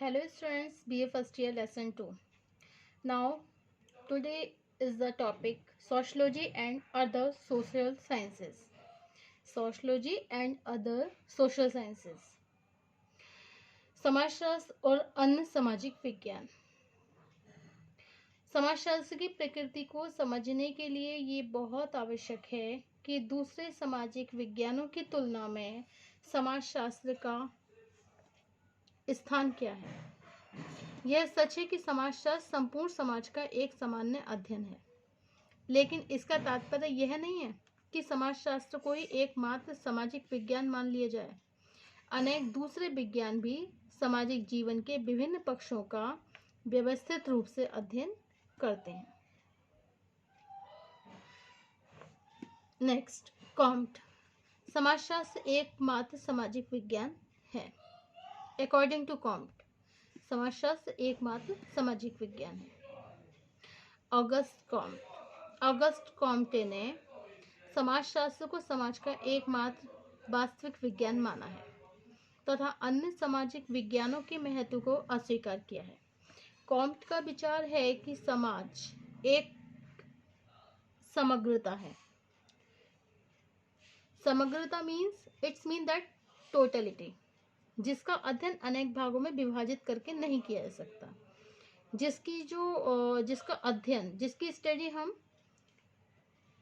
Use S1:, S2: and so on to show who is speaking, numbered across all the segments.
S1: Hello students, BA first year lesson 2. Now today is the topic sociology and other social sciences. Sociology and other social sciences. समाजशास्त्र और अन्य सामाजिक विज्ञान. समाजशास्त्र की प्रकृति को समझने के लिए ये बहुत आवश्यक है कि दूसरे सामाजिक विज्ञानों की तुलना में समाजशास्त्र का स्थान क्या है. यह सच है कि समाजशास्त्र संपूर्ण समाज का एक सामान्य अध्ययन है, लेकिन इसका तात्पर्य यह नहीं है कि समाजशास्त्र को ही एकमात्र सामाजिक विज्ञान मान लिया जाए. अनेक दूसरे विज्ञान भी सामाजिक जीवन के विभिन्न पक्षों का व्यवस्थित रूप से अध्ययन करते हैं. Next, Comte. समाजशास्त्र एकमात्र सामाजिक विज्ञान है. अकॉर्डिंग टू कॉम्ट, समाजशास्त्र एकमात्र सामाजिक विज्ञान है. ऑगस्ट कॉम्टे ने समाजशास्त्र को समाज का एकमात्र वास्तविक विज्ञान माना है तथा अन्य सामाजिक विज्ञानों के महत्व को अस्वीकार किया है. कॉम्ट का विचार है कि समाज एक समग्रता है. समग्रता मीन्स दैट टोटलिटी, जिसका अध्ययन अनेक भागों में विभाजित करके नहीं किया जा सकता. जिसकी स्टडी हम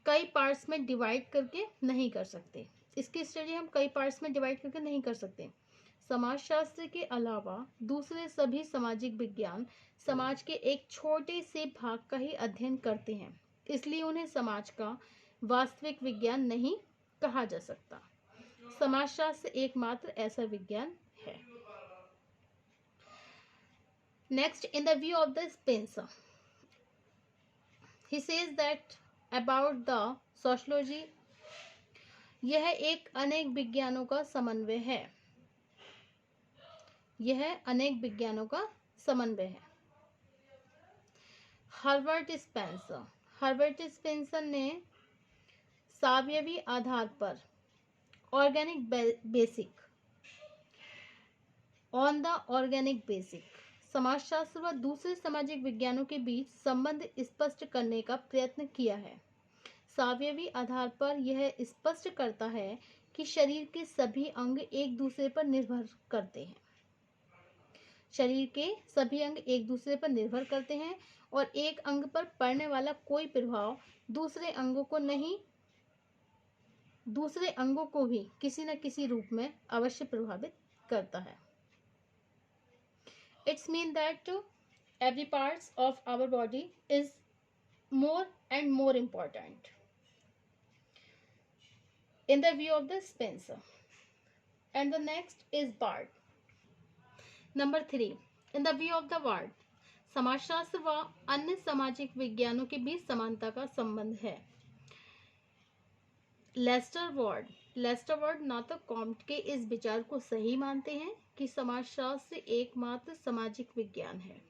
S1: कई पार्ट्स में डिवाइड करके नहीं कर सकते. समाजशास्त्र के अलावा दूसरे सभी सामाजिक विज्ञान समाज के एक छोटे से भाग का ही अध्ययन करते हैं, इसलिए उन्हें समाज का वास्तविक विज्ञान नहीं कहा जा सकता. समाजशास्त्र एकमात्र ऐसा विज्ञान है. Next, in the view of the Spencer, he says that about the sociology, यह एक अनेक विज्ञानों का समन्वय है. हर्बर्ट स्पेंसर ने सावयवी आधार पर ऑर्गेनिक बेसिक समाजशास्त्र व दूसरे सामाजिक विज्ञानों के बीच संबंध स्पष्ट करने का प्रयत्न किया है. सावयवी आधार पर यह स्पष्ट करता है कि शरीर के सभी अंग एक दूसरे पर निर्भर करते हैं और एक अंग पर पड़ने वाला कोई प्रभाव दूसरे अंगों को भी किसी न किसी रूप में अवश्य प्रभावित करता है. It's mean that every parts of our body is more and more important in the view of the Spencer. And the next is Bard. Number 3, in the view of the Bard, समाजशास्त्र व अन्य सामाजिक विज्ञानों के बीच समानता का संबंध है. Lester ward ना तो कॉम्ट के इस विचार को सही मानते हैं कि समाजशास्त्र एकमात्र सामाजिक विज्ञान है.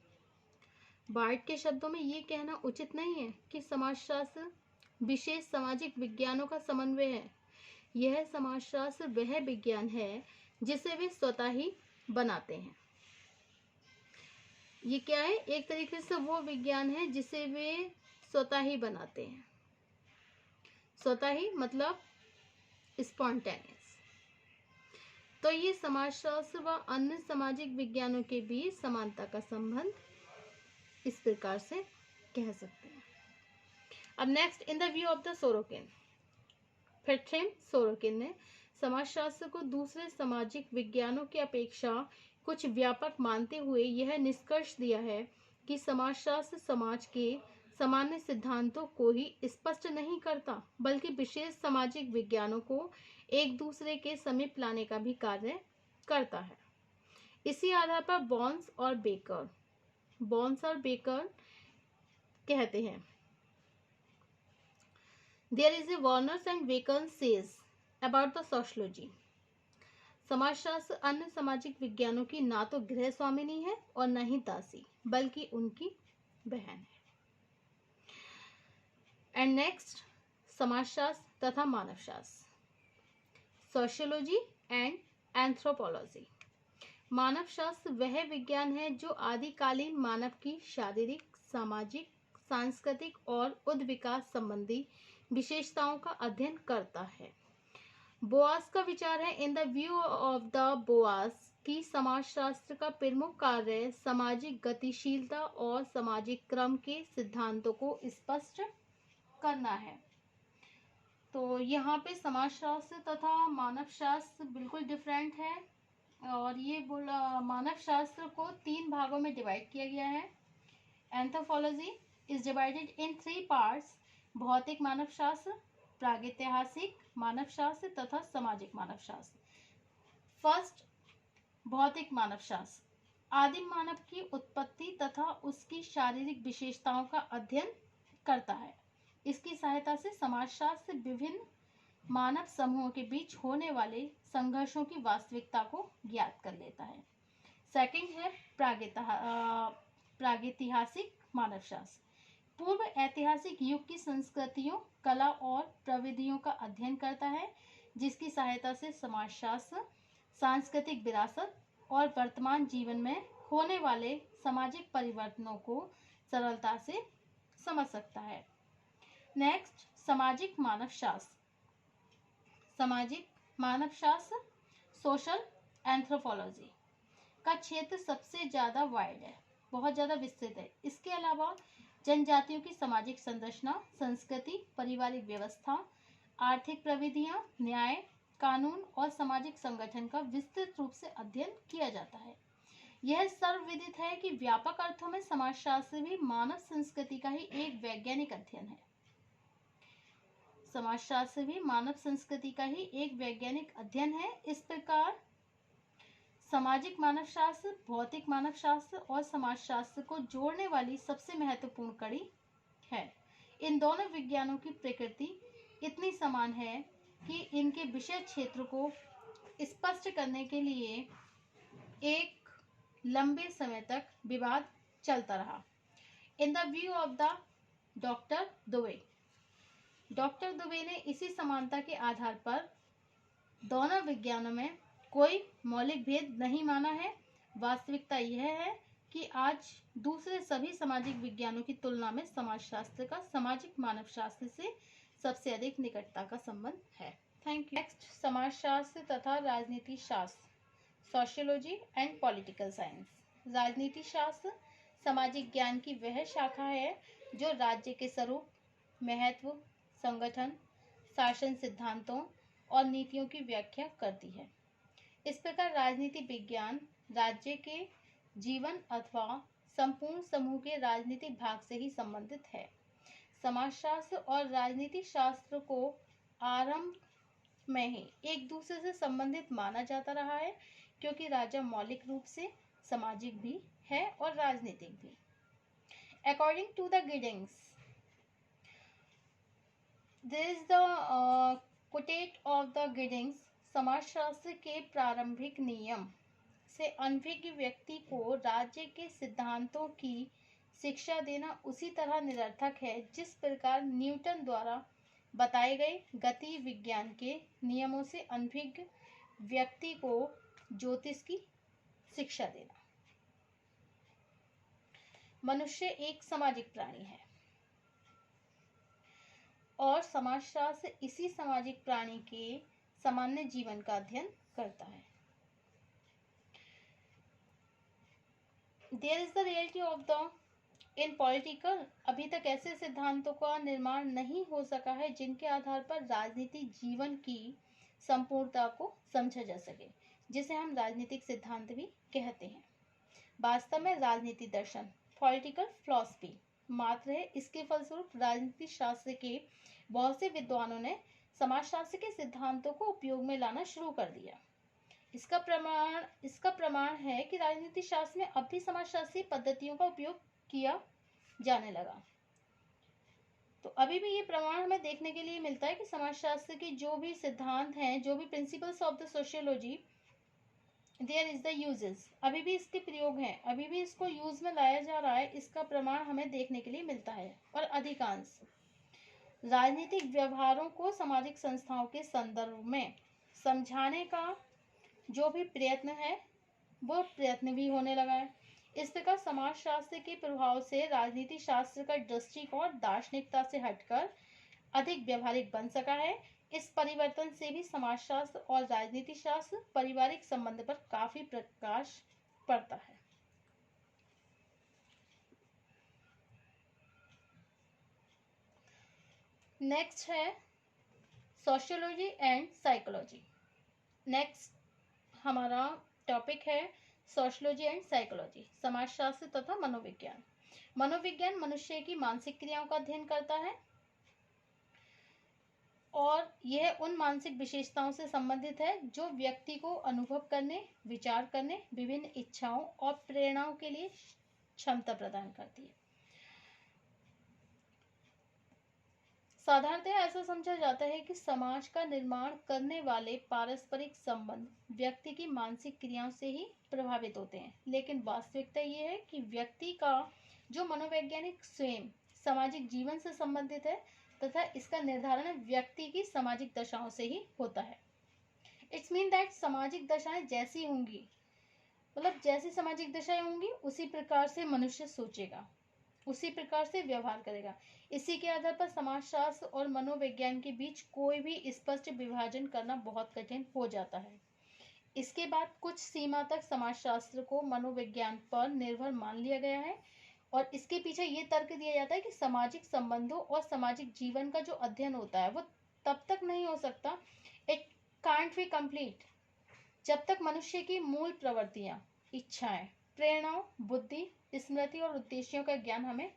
S1: बार्ड के शब्दों में ये कहना उचित नहीं है कि समाजशास्त्र विशेष सामाजिक विज्ञानों का समन्वय है. यह समाजशास्त्र वह विज्ञान है जिसे वे स्वतः ही बनाते हैं. ये क्या है? एक तरीके से वो विज्ञान है जिसे वे स्वतः ही बनाते हैं. स्वतः ही मतलब स्पॉन्टेनियस. तो ये समाजशास्त्र व अन्य सामाजिक विज्ञानों के बीच समानता का संबंध इस प्रकार से कह सकते हैं. अब next, in the view of the Sorokin, Frederick Sorokin ने समाजशास्त्र को दूसरे सामाजिक विज्ञानों की अपेक्षा कुछ व्यापक मानते हुए यह निष्कर्ष दिया है कि समाजशास्त्र समाज के सामान्य सिद्धांतों को ही स्पष्ट नहीं करता, बल्कि विशेष सामाजिक विज्ञानों को एक दूसरे के समीप लाने का भी कार्य करता है. इसी आधार पर बॉन्स और बेकर कहते हैं, there is a Warner's and Becker says about the sociology, समाजशास्त्र अन्य सामाजिक विज्ञानों की ना तो गृह स्वामिनी है और न ही दासी, बल्कि उनकी बहन है. एंड नेक्स्ट, समाजशास्त्र तथा मानवशास्त्र, सोशियोलॉजी एंड एंथ्रोपोलॉजी. मानव शास्त्र वह विज्ञान है जो आदिकालीन मानव की शारीरिक, सामाजिक, सांस्कृतिक और उद् विकास संबंधी विशेषताओं का अध्ययन करता है। बोआस का विचार है, in the view of the Boas की समाजशास्त्र का प्रमुख कार्य सामाजिक गतिशीलता और सामाजिक क्रम के सिद्धांतों को स्पष्ट करना है। तो यहाँ पे समाजशास्त्र तथा मानव शास्त्र बिल्कुल डिफरेंट है, और ये मानव शास्त्र को 3 भागों में डिवाइड किया गया है। Anthropology is divided in 3 parts, भौतिक मानव शास्त्र, प्रागैतिहासिक मानव शास्त्र तथा सामाजिक मानव शास्त्र। फर्स्ट, भौतिक मानव शास्त्र आदिम मानव की उत्पत्ति तथा उसकी शारीरिक विशेषताओं का अध्ययन करता है। इसकी सहायता से समाजशास्त्र विभिन्न मानव समूहों के बीच होने वाले संघर्षों की वास्तविकता को ज्ञात कर लेता है। सेकंड है प्रागैतिहासिक मानव शास्त्र, पूर्व ऐतिहासिक युग की संस्कृतियों, कला और प्रविधियों का अध्ययन करता है, जिसकी सहायता से समाजशास्त्र सांस्कृतिक विरासत और वर्तमान जीवन में होने वाले सामाजिक परिवर्तनों को सरलता से समझ सकता है। नेक्स्ट, सामाजिक मानव शास्त्र। सामाजिक मानव शास्त्र सोशल एंथ्रोपोलॉजी का क्षेत्र सबसे ज़्यादा वाइड है, बहुत ज़्यादा विस्तृत है। इसके अलावा जनजातियों की सामाजिक संरचना, संस्कृति, पारिवारिक व्यवस्था, आर्थिक प्रविधियां, न्याय, कानून और सामाजिक संगठन का विस्तृत रूप से अध्ययन किया जाता है। यह सर्वविदित है कि व्यापक अर्थों में समाजशास्त्र भी मानव संस्कृति का ही एक वैज्ञानिक अध्ययन है। समाजशास्त्र भी मानव संस्कृति का ही एक वैज्ञानिक अध्ययन है। इस प्रकार सामाजिक मानव शास्त्र भौतिक मानव शास्त्र और समाजशास्त्र को जोड़ने वाली सबसे महत्वपूर्ण कड़ी है। इन दोनों विज्ञानों की प्रकृति इतनी समान है कि इनके विषय क्षेत्र को स्पष्ट करने के लिए एक लंबे समय तक विवाद चलता रहा। इन the view of the doctor Dubey ने इसी समानता के आधार पर दोनों विज्ञानों में कोई मौलिक भेद नहीं माना है। वास्तविकता यह है कि आज दूसरे सभी सामाजिक विज्ञानों की तुलना में समाजशास्त्र का सामाजिक मानव शास्त्र से सबसे अधिक निकटता का संबंध है। Thank you. नेक्स्ट, समाजशास्त्र तथा राजनीति शास्त्र, सोशियोलॉजी एंड पॉलिटिकल साइंस। राजनीति शास्त्र सामाजिक ज्ञान की वह शाखा है जो राज्य के स्वरूप, महत्व, संगठन, शासन सिद्धांतों और नीतियों की व्याख्या करती है। इस प्रकार राजनीति विज्ञान राज्य के जीवन अथवा संपूर्ण समूह के राजनीतिक भाग से ही संबंधित है। समाजशास्त्र और राजनीति शास्त्र को आरंभ में ही एक दूसरे से संबंधित माना जाता रहा है, क्योंकि राजा मौलिक रूप से सामाजिक भी है और राजनीतिक भी। According to the Giddings, this is the quoted of the Giddings, समाजशास्त्र के प्रारंभिक नियम से अनभिज्ञ व्यक्ति को राज्य के सिद्धांतों की शिक्षा देना उसी तरह निरर्थक है जिस प्रकार न्यूटन द्वारा बताए गए गति विज्ञान के नियमों से अनभिज्ञ व्यक्ति को ज्योतिष की शिक्षा देना। मनुष्य एक सामाजिक प्राणी है और समाजशास्त्र इसी सामाजिक प्राणी के सामान्य जीवन का अध्ययन करता है। There is the reality of the in political, अभी तक ऐसे सिद्धांतों का निर्माण नहीं हो सका है जिनके आधार पर राजनीति जीवन की संपूर्णता को समझा जा सके, जिसे हम राजनीतिक सिद्धांत भी कहते हैं। वास्तव में राजनीति दर्शन पॉलिटिकल फिलॉसफी मात्र है। इसके फलस्वरूप राजनीति शास्त्र के बहुत से विद्वानों ने समाजशास्त्र के सिद्धांतों को उपयोग में लाना शुरू कर दिया। इसका प्रमाण है कि राजनीति शास्त्र में अब भी समाजशास्त्रीय पद्धतियों का उपयोग किया जाने लगा। तो अभी भी ये प्रमाण हमें देखने के लिए मिलता है कि समाजशास्त्र के जो भी सिद्धांत हैं, जो भी principles of the sociology, there is the uses, अभी भी इसके प्रयोग हैं, अभी भी इसको यूज में लाया जा रहा है। इसका प्रमाण हमें देखने के लिए मिलता है। और अधिकांश राजनीतिक व्यवहारों को सामाजिक संस्थाओं के संदर्भ में समझाने का जो भी प्रयत्न है वो प्रयत्न भी होने लगा है। इस प्रकार समाज शास्त्र के प्रभाव से राजनीति शास्त्र का दृष्टिकोण दार्शनिकता से हटकर अधिक व्यवहारिक बन सका है। इस परिवर्तन से भी समाजशास्त्र और राजनीति शास्त्र पारिवारिक संबंध पर काफी प्रकाश पड़ता है। नेक्स्ट है सोशियोलॉजी एंड साइकोलॉजी। नेक्स्ट हमारा टॉपिक है सोशियोलॉजी एंड साइकोलॉजी, समाजशास्त्र तथा मनोविज्ञान। मनोविज्ञान मनुष्य की मानसिक क्रियाओं का अध्ययन करता है और यह उन मानसिक विशेषताओं से संबंधित है जो व्यक्ति को अनुभव करने, विचार करने, विभिन्न इच्छाओं और प्रेरणाओं के लिए क्षमता प्रदान करती है। साधारणतः ऐसा समझा जाता है कि समाज का निर्माण करने वाले पारस्परिक संबंध व्यक्ति की मानसिक क्रियाओं से ही प्रभावित होते हैं, लेकिन वास्तविकता ये है कि व्यक्ति का जो मनोवैज्ञानिक स्वयं सामाजिक जीवन से संबंधित है तथा इसका निर्धारण व्यक्ति की सामाजिक दशाओं से ही होता है। इट्स मीन दैट सामाजिक दशाएं जैसी होंगी, मतलब जैसी सामाजिक दशाएं होंगी उसी प्रकार से मनुष्य सोचेगा, उसी प्रकार से व्यवहार करेगा। इसी के आधार पर समाजशास्त्र और मनोविज्ञान के बीच कोई भी स्पष्ट विभाजन करना बहुत कठिन हो जाता है। इसके बाद कुछ सीमा तक समाजशास्त्र को मनोविज्ञान पर निर्भर मान लिया गया है और इसके पीछे ये तर्क दिया जाता है कि सामाजिक संबंधों और सामाजिक जीवन का जो अध्ययन होता है वो तब तक नहीं हो सकता, इट कांट बी कंप्लीट, जब तक मनुष्य की मूल प्रवृत्तियां, इच्छाएं, प्रेरणाओं, बुद्धि, स्मृति और उद्देश्यों का ज्ञान हमें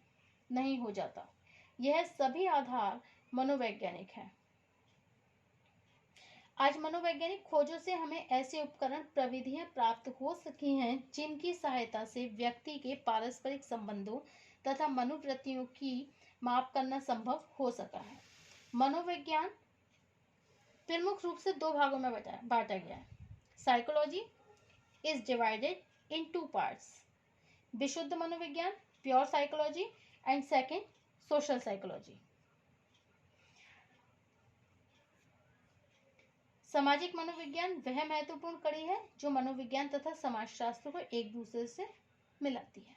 S1: नहीं हो जाता। यह सभी आधार मनोवैज्ञानिक है। आज मनोवैज्ञानिक खोजों से हमें ऐसे उपकरण, प्रविधियां प्राप्त हो सकी हैं जिनकी सहायता से व्यक्ति के पारस्परिक संबंधों तथा मनोवृत्तियों की माप करना संभव हो सका है। मनोविज्ञान प्रमुख रूप से दो भागों में बांटा गया है। Psychology is divided in two parts, विशुद्ध मनोविज्ञान, pure psychology, and second social psychology. सामाजिक मनोविज्ञान वह महत्वपूर्ण कड़ी है जो मनोविज्ञान तथा समाजशास्त्र को एक दूसरे से मिलाती है।